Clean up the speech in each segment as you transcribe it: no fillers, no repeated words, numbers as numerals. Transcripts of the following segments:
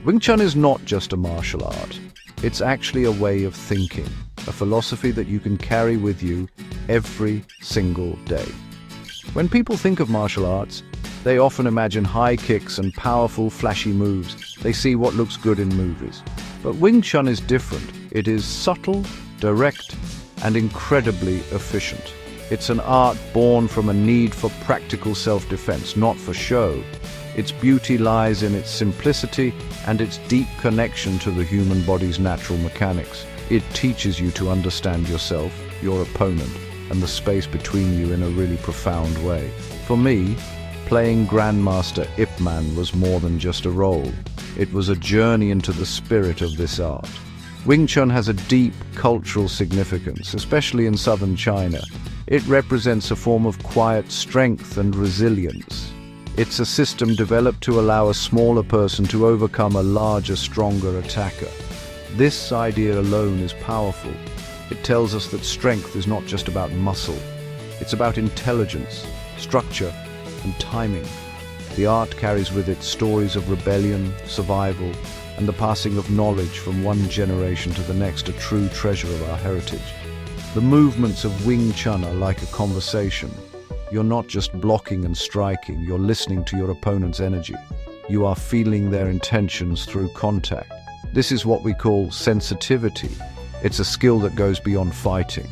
Wing Chun is not just a martial art. It's actually a way of thinking, a philosophy that you can carry with you every single day. When people think of martial arts, they often imagine high kicks and powerful, flashy moves. They see what looks good in movies. But Wing Chun is different. It is subtle, direct, and incredibly efficient. It's an art born from a need for practical self-defense, not for show. Its beauty lies in its simplicity and its deep connection to the human body's natural mechanics. It teaches you to understand yourself, your opponent, and the space between you in a really profound way. For me, playing Grandmaster Ip Man was more than just a role. It was a journey into the spirit of this art. Wing Chun has a deep cultural significance, especially in southern China. It represents a form of quiet strength and resilience. It's a system developed to allow a smaller person to overcome a larger, stronger attacker. This idea alone is powerful. It tells us that strength is not just about muscle. It's about intelligence, structure, and timing. The art carries with it stories of rebellion, survival, and the passing of knowledge from one generation to the next, a true treasure of our heritage. The movements of Wing Chun are like a conversation. You're not just blocking and striking, you're listening to your opponent's energy. You are feeling their intentions through contact. This is what we call sensitivity. It's a skill that goes beyond fighting.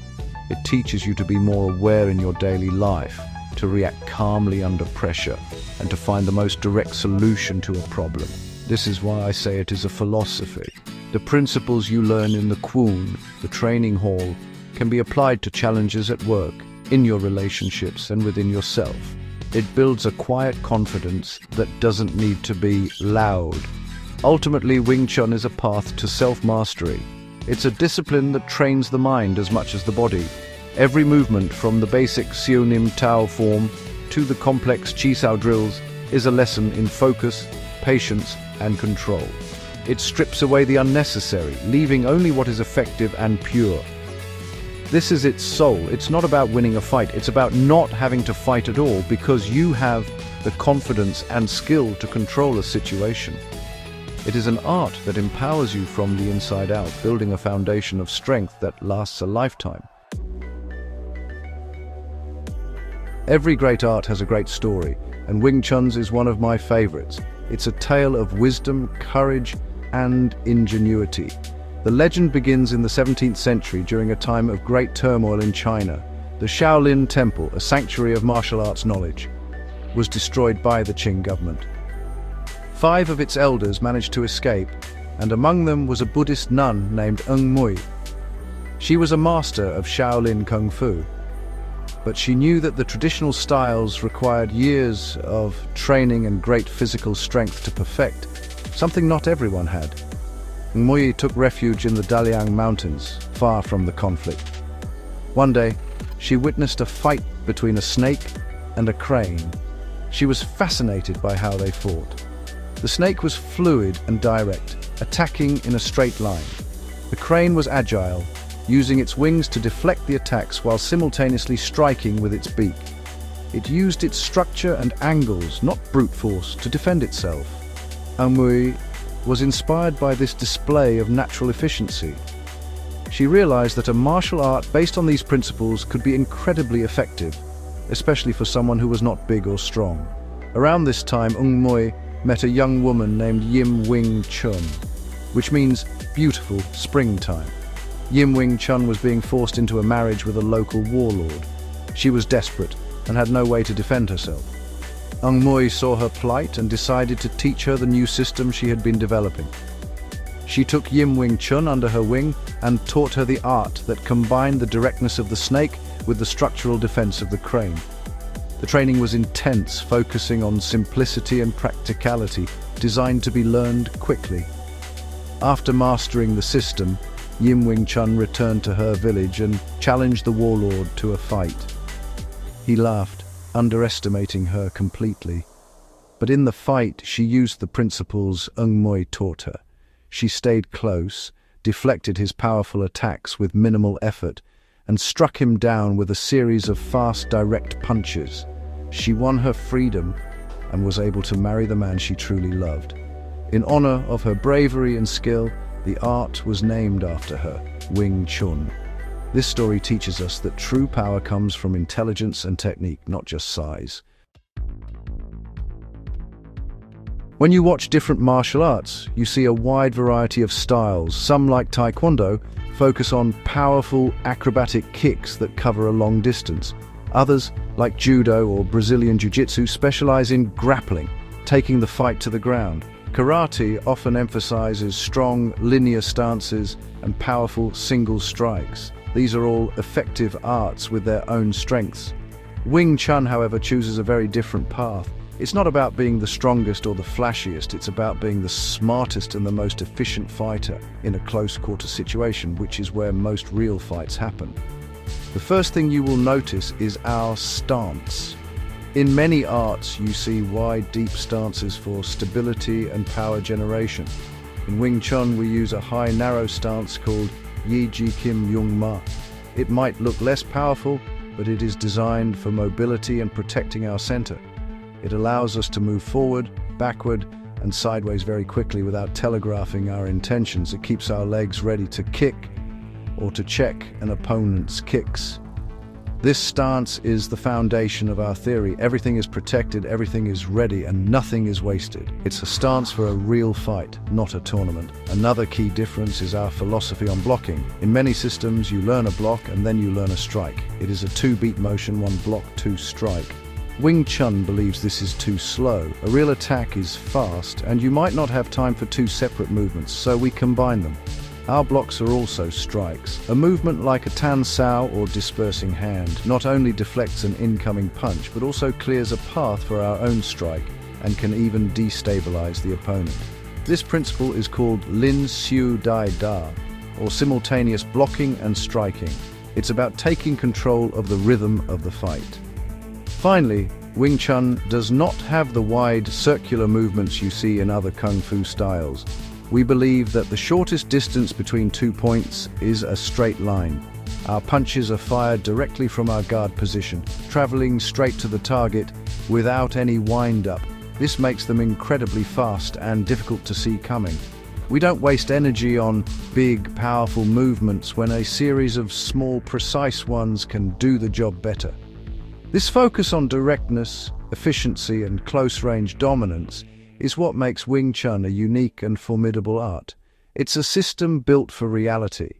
It teaches you to be more aware in your daily life, to react calmly under pressure, and to find the most direct solution to a problem. This is why I say it is a philosophy. The principles you learn in the Kwun, the training hall, can be applied to challenges at work, in your relationships, and within yourself. It builds a quiet confidence that doesn't need to be loud. Ultimately, Wing Chun is a path to self-mastery. It's a discipline that trains the mind as much as the body. Every movement, from the basic Siu Nim Tao form to the complex Chi Sao drills, is a lesson in focus, patience, and control. It strips away the unnecessary, leaving only what is effective and pure. This is its soul. It's not about winning a fight. It's about not having to fight at all because you have the confidence and skill to control a situation. It is an art that empowers you from the inside out, building a foundation of strength that lasts a lifetime. Every great art has a great story, and Wing Chun's is one of my favorites. It's a tale of wisdom, courage, and ingenuity. The legend begins in the 17th century during a time of great turmoil in China. The Shaolin Temple, a sanctuary of martial arts knowledge, was destroyed by the Qing government. 5 of its elders managed to escape, and among them was a Buddhist nun named Ng Mui. She was a master of Shaolin Kung Fu, but she knew that the traditional styles required years of training and great physical strength to perfect, something not everyone had. Ng Mui took refuge in the Daliang Mountains, far from the conflict. One day, she witnessed a fight between a snake and a crane. She was fascinated by how they fought. The snake was fluid and direct, attacking in a straight line. The crane was agile, using its wings to deflect the attacks while simultaneously striking with its beak. It used its structure and angles, not brute force, to defend itself. Ng Mui was inspired by this display of natural efficiency. She realized that a martial art based on these principles could be incredibly effective, especially for someone who was not big or strong. Around this time, Ng Mui met a young woman named Yim Wing Chun, which means beautiful springtime. Yim Wing Chun was being forced into a marriage with a local warlord. She was desperate and had no way to defend herself. Ng Mui saw her plight and decided to teach her the new system she had been developing. She took Yim Wing Chun under her wing and taught her the art that combined the directness of the snake with the structural defense of the crane. The training was intense, focusing on simplicity and practicality, designed to be learned quickly. After mastering the system, Yim Wing Chun returned to her village and challenged the warlord to a fight. He laughed, underestimating her completely. But in the fight, she used the principles Ng Mui taught her. She stayed close, deflected his powerful attacks with minimal effort, and struck him down with a series of fast, direct punches. She won her freedom and was able to marry the man she truly loved. In honor of her bravery and skill, the art was named after her, Wing Chun. This story teaches us that true power comes from intelligence and technique, not just size. When you watch different martial arts, you see a wide variety of styles. Some, like Taekwondo, focus on powerful, acrobatic kicks that cover a long distance. Others, like Judo or Brazilian Jiu-Jitsu, specialize in grappling, taking the fight to the ground. Karate often emphasizes strong, linear stances and powerful single strikes. These are all effective arts with their own strengths. Wing Chun, however, chooses a very different path. It's not about being the strongest or the flashiest, it's about being the smartest and the most efficient fighter in a close-quarter situation, which is where most real fights happen. The first thing you will notice is our stance. In many arts, you see wide, deep stances for stability and power generation. In Wing Chun, we use a high, narrow stance called Yi Ji Kim Yung Ma. It might look less powerful, but it is designed for mobility and protecting our center. It allows us to move forward, backward, and sideways very quickly without telegraphing our intentions. It keeps our legs ready to kick or to check an opponent's kicks. This stance is the foundation of our theory. Everything is protected, everything is ready, and nothing is wasted. It's a stance for a real fight, not a tournament. Another key difference is our philosophy on blocking. In many systems, you learn a block and then you learn a strike. It is a two-beat motion, one block, two strike. Wing Chun believes this is too slow. A real attack is fast, and you might not have time for two separate movements, so we combine them. Our blocks are also strikes. A movement like a tan sao or dispersing hand not only deflects an incoming punch, but also clears a path for our own strike and can even destabilize the opponent. This principle is called Lin Siu Dai Da, or simultaneous blocking and striking. It's about taking control of the rhythm of the fight. Finally, Wing Chun does not have the wide circular movements you see in other kung fu styles. We believe that the shortest distance between 2 points is a straight line. Our punches are fired directly from our guard position, traveling straight to the target without any wind-up. This makes them incredibly fast and difficult to see coming. We don't waste energy on big, powerful movements when a series of small, precise ones can do the job better. This focus on directness, efficiency, and close-range dominance is what makes Wing Chun a unique and formidable art. It's a system built for reality.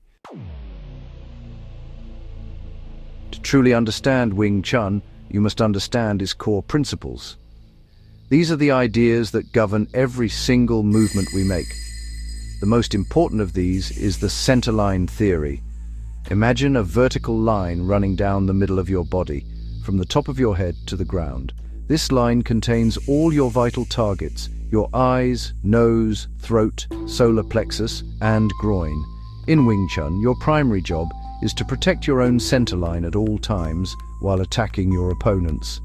To truly understand Wing Chun, you must understand its core principles. These are the ideas that govern every single movement we make. The most important of these is the centerline theory. Imagine a vertical line running down the middle of your body, from the top of your head to the ground. This line contains all your vital targets: your eyes, nose, throat, solar plexus, and groin. In Wing Chun, your primary job is to protect your own center line at all times while attacking your opponents.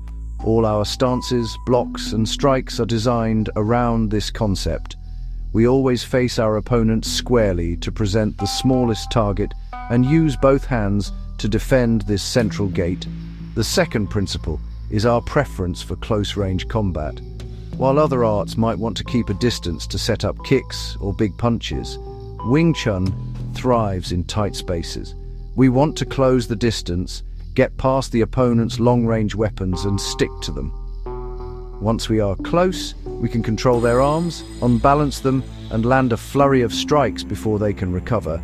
All our stances, blocks, and strikes are designed around this concept. We always face our opponents squarely to present the smallest target and use both hands to defend this central gate. The second principle is our preference for close-range combat. While other arts might want to keep a distance to set up kicks or big punches, Wing Chun thrives in tight spaces. We want to close the distance, get past the opponent's long-range weapons and stick to them. Once we are close, we can control their arms, unbalance them, and land a flurry of strikes before they can recover.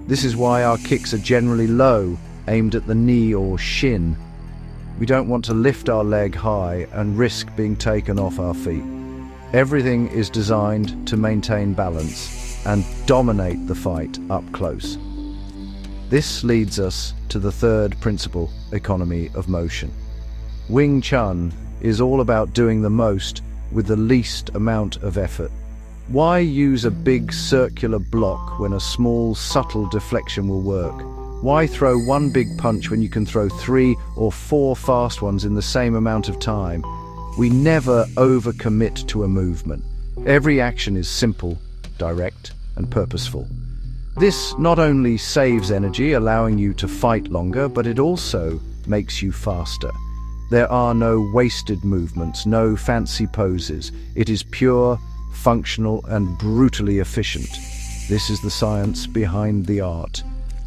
This is why our kicks are generally low, aimed at the knee or shin. We don't want to lift our leg high and risk being taken off our feet. Everything is designed to maintain balance and dominate the fight up close. This leads us to the third principle, economy of motion. Wing Chun is all about doing the most with the least amount of effort. Why use a big circular block when a small, subtle deflection will work? Why throw one big punch when you can throw 3 or 4 fast ones in the same amount of time? We never overcommit to a movement. Every action is simple, direct, and purposeful. This not only saves energy, allowing you to fight longer, but it also makes you faster. There are no wasted movements, no fancy poses. It is pure, functional, and brutally efficient. This is the science behind the art.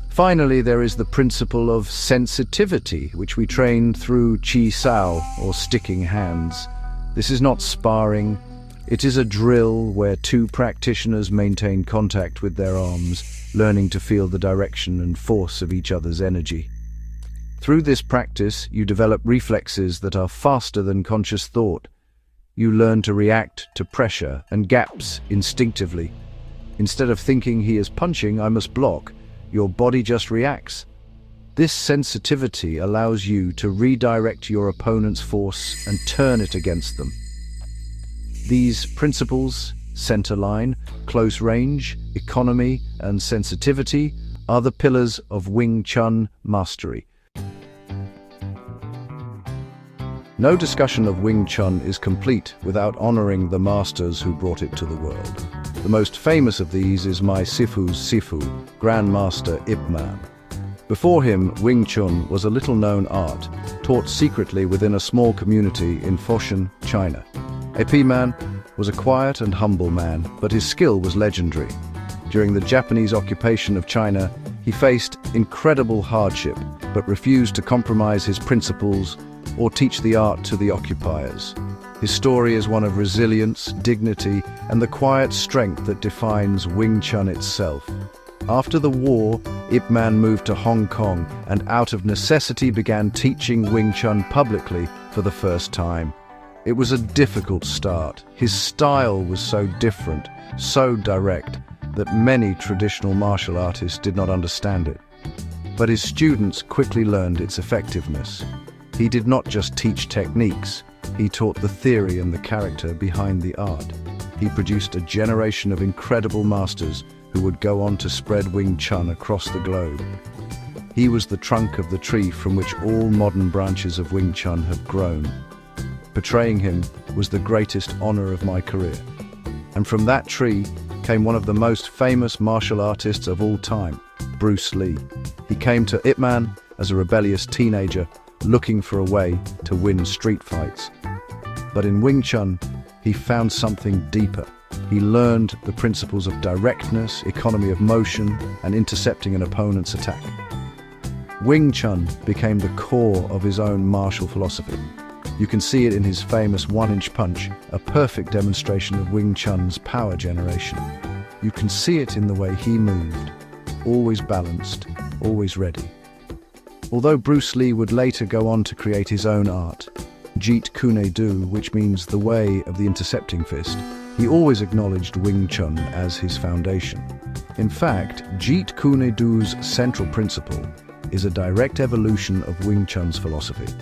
Finally, there is the principle of sensitivity, which we train through Chi Sao, or sticking hands. This is not sparring. It is a drill where two practitioners maintain contact with their arms, learning to feel the direction and force of each other's energy. Through this practice, you develop reflexes that are faster than conscious thought. You learn to react to pressure and gaps instinctively. Instead of thinking he is punching, I must block, your body just reacts. This sensitivity allows you to redirect your opponent's force and turn it against them. These principles, center line, close range, economy, and sensitivity, are the pillars of Wing Chun mastery. No discussion of Wing Chun is complete without honoring the masters who brought it to the world. The most famous of these is my Sifu's Sifu, Grandmaster Ip Man. Before him, Wing Chun was a little-known art, taught secretly within a small community in Foshan, China. Ip Man was a quiet and humble man, but his skill was legendary. During the Japanese occupation of China, he faced incredible hardship, but refused to compromise his principles or teach the art to the occupiers. His story is one of resilience, dignity, and the quiet strength that defines Wing Chun itself. After the war, Ip Man moved to Hong Kong and out of necessity began teaching Wing Chun publicly for the first time. It was a difficult start. His style was so different, so direct, that many traditional martial artists did not understand it. But his students quickly learned its effectiveness. He did not just teach techniques, he taught the theory and the character behind the art. He produced a generation of incredible masters who would go on to spread Wing Chun across the globe. He was the trunk of the tree from which all modern branches of Wing Chun have grown. Portraying him was the greatest honor of my career. And from that tree came one of the most famous martial artists of all time, Bruce Lee. He came to Ip Man as a rebellious teenager, looking for a way to win street fights. But in Wing Chun, he found something deeper. He learned the principles of directness, economy of motion, and intercepting an opponent's attack. Wing Chun became the core of his own martial philosophy. You can see it in his famous one-inch punch, a perfect demonstration of Wing Chun's power generation. You can see it in the way he moved, always balanced, always ready. Although Bruce Lee would later go on to create his own art, Jeet Kune Do, which means the way of the intercepting fist, he always acknowledged Wing Chun as his foundation. In fact, Jeet Kune Do's central principle is a direct evolution of Wing Chun's philosophy.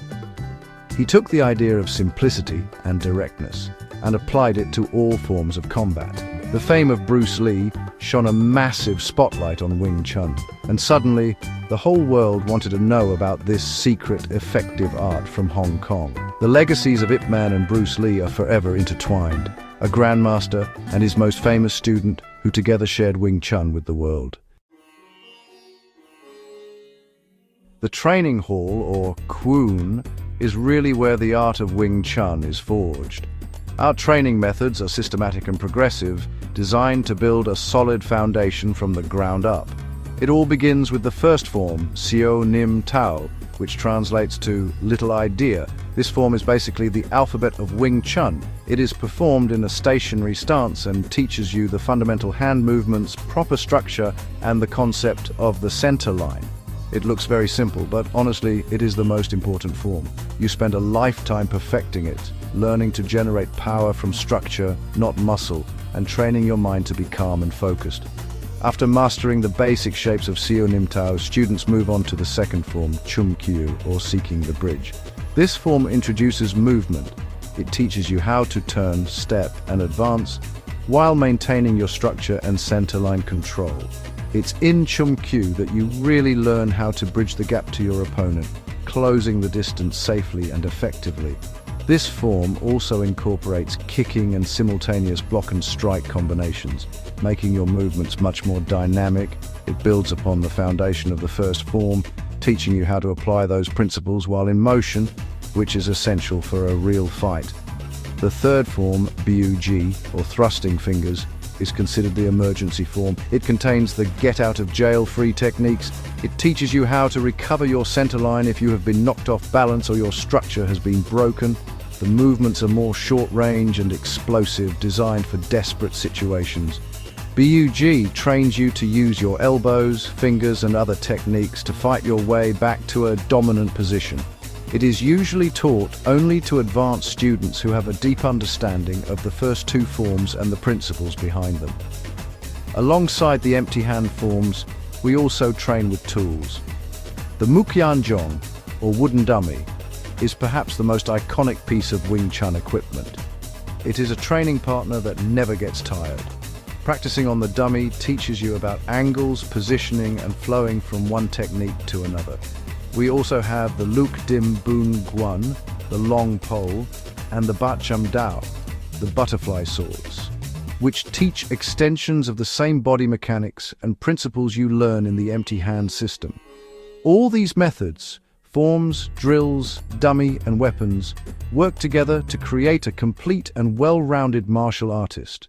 He took the idea of simplicity and directness and applied it to all forms of combat. The fame of Bruce Lee shone a massive spotlight on Wing Chun, and suddenly the whole world wanted to know about this secret, effective art from Hong Kong. The legacies of Ip Man and Bruce Lee are forever intertwined, a grandmaster and his most famous student who together shared Wing Chun with the world. The training hall, or Kwun, is really where the art of Wing Chun is forged. Our training methods are systematic and progressive, designed to build a solid foundation from the ground up. It all begins with the first form, Xiao Nim Tao, which translates to little idea. This form is basically the alphabet of Wing Chun. It is performed in a stationary stance and teaches you the fundamental hand movements, proper structure, and the concept of the center line. It looks very simple, but honestly, it is the most important form. You spend a lifetime perfecting it, learning to generate power from structure, not muscle, and training your mind to be calm and focused. After mastering the basic shapes of Xiao Nim Tao, students move on to the second form, Chum Kyu, or seeking the bridge. This form introduces movement. It teaches you how to turn, step, and advance, while maintaining your structure and center-line control. It's in Chum Kyu that you really learn how to bridge the gap to your opponent, closing the distance safely and effectively. This form also incorporates kicking and simultaneous block and strike combinations, making your movements much more dynamic. It builds upon the foundation of the first form, teaching you how to apply those principles while in motion, which is essential for a real fight. The third form, BUG, or thrusting fingers, is considered the emergency form. It contains the get-out-of-jail-free techniques. It teaches you how to recover your center line if you have been knocked off balance or your structure has been broken. The movements are more short-range and explosive, designed for desperate situations. BUG trains you to use your elbows, fingers, and other techniques to fight your way back to a dominant position. It is usually taught only to advanced students who have a deep understanding of the first two forms and the principles behind them. Alongside the empty hand forms, we also train with tools. The Mukyanjong, or wooden dummy, is perhaps the most iconic piece of Wing Chun equipment. It is a training partner that never gets tired. Practicing on the dummy teaches you about angles, positioning, and flowing from one technique to another. We also have the Luk Dim Boon Guan, the long pole, and the Bacham Dao, the butterfly swords, which teach extensions of the same body mechanics and principles you learn in the empty hand system. All these methods, forms, drills, dummy, and weapons, work together to create a complete and well-rounded martial artist.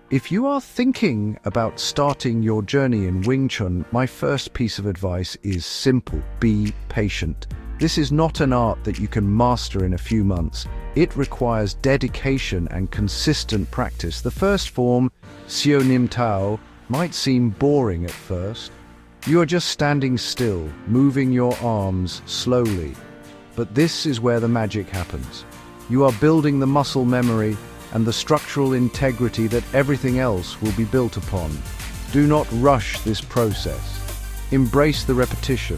If you are thinking about starting your journey in Wing Chun, my first piece of advice is simple: be patient. This is not an art that you can master in a few months. It requires dedication and consistent practice. The first form, Xiao Nim Tao, might seem boring at first. You are just standing still, moving your arms slowly. But this is where the magic happens. You are building the muscle memory and the structural integrity that everything else will be built upon. Do not rush this process. Embrace the repetition.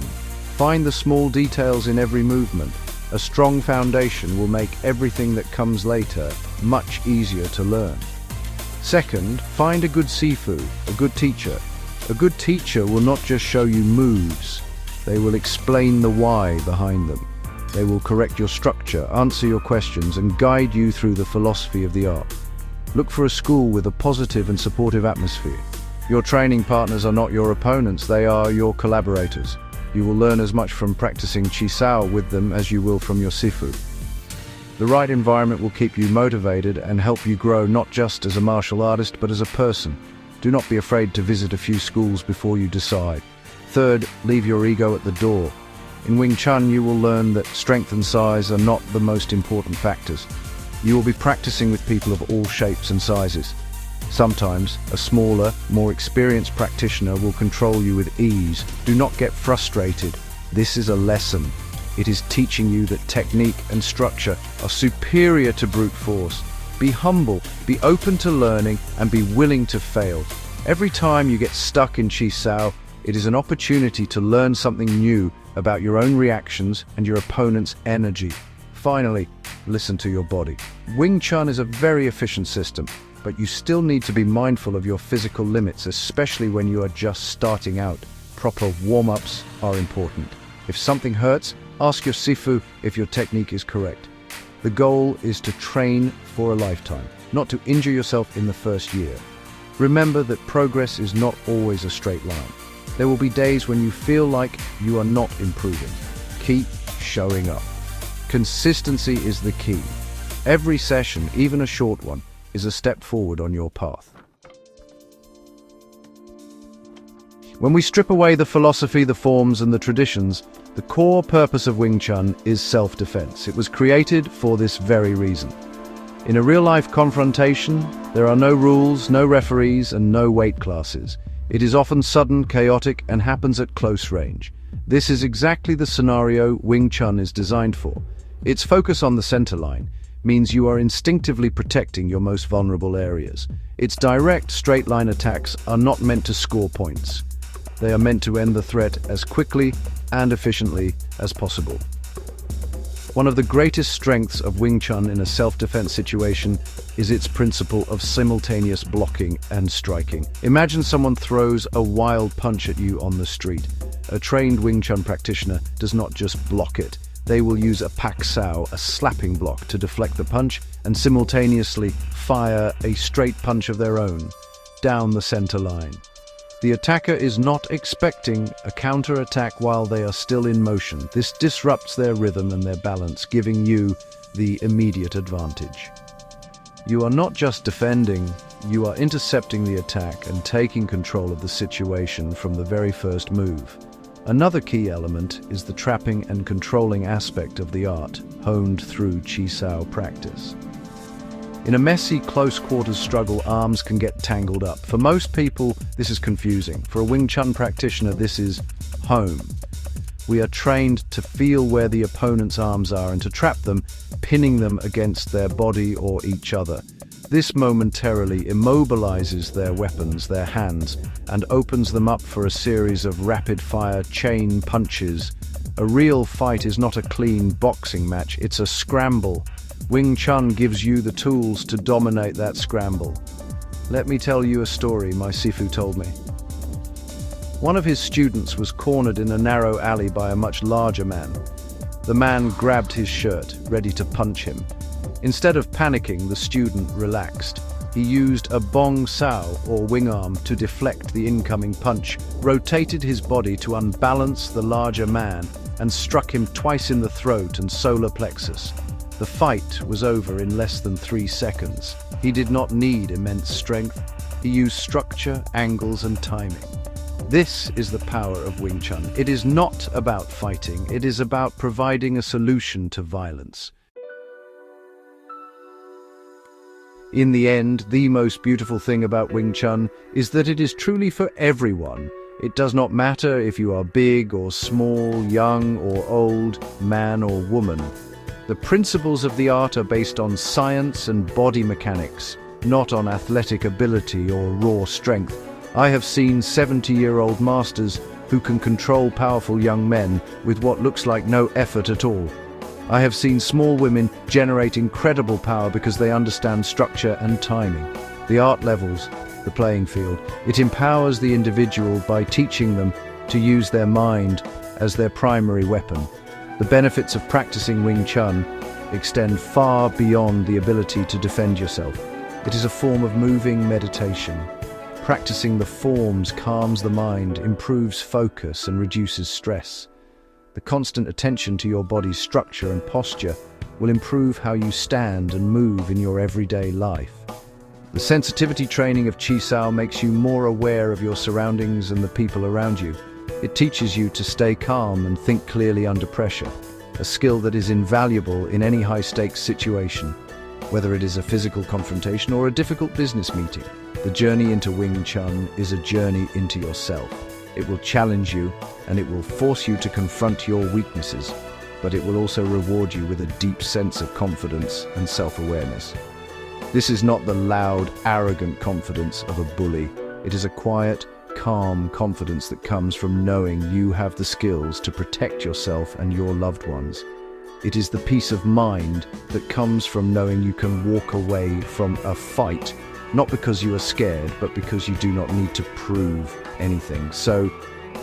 Find the small details in every movement. A strong foundation will make everything that comes later much easier to learn. Second, find a good sifu, a good teacher. A good teacher will not just show you moves, they will explain the why behind them. They will correct your structure, answer your questions, and guide you through the philosophy of the art. Look for a school with a positive and supportive atmosphere. Your training partners are not your opponents, they are your collaborators. You will learn as much from practicing Chisao with them as you will from your sifu. The right environment will keep you motivated and help you grow not just as a martial artist, but as a person. Do not be afraid to visit a few schools before you decide. Third, leave your ego at the door. In Wing Chun, you will learn that strength and size are not the most important factors. You will be practicing with people of all shapes and sizes. Sometimes, a smaller, more experienced practitioner will control you with ease. Do not get frustrated. This is a lesson. It is teaching you that technique and structure are superior to brute force. Be humble, be open to learning, and be willing to fail. Every time you get stuck in Chisao, it is an opportunity to learn something new about your own reactions and your opponent's energy. Finally, listen to your body. Wing Chun is a very efficient system, but you still need to be mindful of your physical limits, especially when you are just starting out. Proper warm-ups are important. If something hurts, ask your sifu if your technique is correct. The goal is to train for a lifetime, not to injure yourself in the first year. Remember that progress is not always a straight line. There will be days when you feel like you are not improving. Keep showing up. Consistency is the key. Every session, even a short one, is a step forward on your path. When we strip away the philosophy, the forms, and the traditions, the core purpose of Wing Chun is self-defense. It was created for this very reason. In a real-life confrontation, there are no rules, no referees, and no weight classes. It is often sudden, chaotic, and happens at close range. This is exactly the scenario Wing Chun is designed for. Its focus on the center line means you are instinctively protecting your most vulnerable areas. Its direct, straight-line attacks are not meant to score points. They are meant to end the threat as quickly and efficiently as possible. One of the greatest strengths of Wing Chun in a self-defense situation is its principle of simultaneous blocking and striking. Imagine someone throws a wild punch at you on the street. A trained Wing Chun practitioner does not just block it. They will use a pak sao, a slapping block, to deflect the punch and simultaneously fire a straight punch of their own down the center line. The attacker is not expecting a counter-attack while they are still in motion. This disrupts their rhythm and their balance, giving you the immediate advantage. You are not just defending, you are intercepting the attack and taking control of the situation from the very first move. Another key element is the trapping and controlling aspect of the art, honed through Chi Sao practice. In a messy, close-quarters struggle, arms can get tangled up. For most people, this is confusing. For a Wing Chun practitioner, this is home. We are trained to feel where the opponent's arms are and to trap them, pinning them against their body or each other. This momentarily immobilizes their weapons, their hands, and opens them up for a series of rapid-fire chain punches. A real fight is not a clean boxing match, it's a scramble. Wing Chun gives you the tools to dominate that scramble. Let me tell you a story my Sifu told me. One of his students was cornered in a narrow alley by a much larger man. The man grabbed his shirt, ready to punch him. Instead of panicking, the student relaxed. He used a bong sao, or wing arm, to deflect the incoming punch, rotated his body to unbalance the larger man, and struck him twice in the throat and solar plexus. The fight was over in less than 3 seconds. He did not need immense strength. He used structure, angles, and timing. This is the power of Wing Chun. It is not about fighting. It is about providing a solution to violence. In the end, the most beautiful thing about Wing Chun is that it is truly for everyone. It does not matter if you are big or small, young or old, man or woman. The principles of the art are based on science and body mechanics, not on athletic ability or raw strength. I have seen 70-year-old masters who can control powerful young men with what looks like no effort at all. I have seen small women generate incredible power because they understand structure and timing. The art levels the playing field. It empowers the individual by teaching them to use their mind as their primary weapon. The benefits of practicing Wing Chun extend far beyond the ability to defend yourself. It is a form of moving meditation. Practicing the forms calms the mind, improves focus, and reduces stress. The constant attention to your body's structure and posture will improve how you stand and move in your everyday life. The sensitivity training of Chi Sao makes you more aware of your surroundings and the people around you. It teaches you to stay calm and think clearly under pressure, a skill that is invaluable in any high-stakes situation, whether it is a physical confrontation or a difficult business meeting. The journey into Wing Chun is a journey into yourself. It will challenge you and it will force you to confront your weaknesses, but it will also reward you with a deep sense of confidence and self-awareness. This is not the loud, arrogant confidence of a bully. It is a quiet, calm confidence that comes from knowing you have the skills to protect yourself and your loved ones. It is the peace of mind that comes from knowing you can walk away from a fight, not because you are scared, but because you do not need to prove anything. So,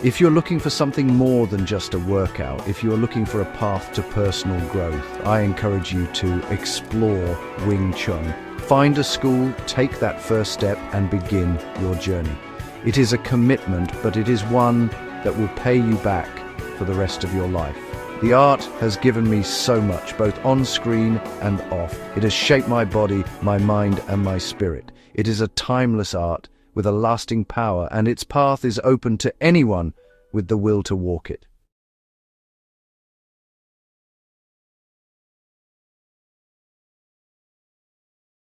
if you're looking for something more than just a workout, if you're looking for a path to personal growth, I encourage you to explore Wing Chun. Find a school, take that first step, and begin your journey. It is a commitment, but it is one that will pay you back for the rest of your life. The art has given me so much, both on screen and off. It has shaped my body, my mind, and my spirit. It is a timeless art with a lasting power, and its path is open to anyone with the will to walk it.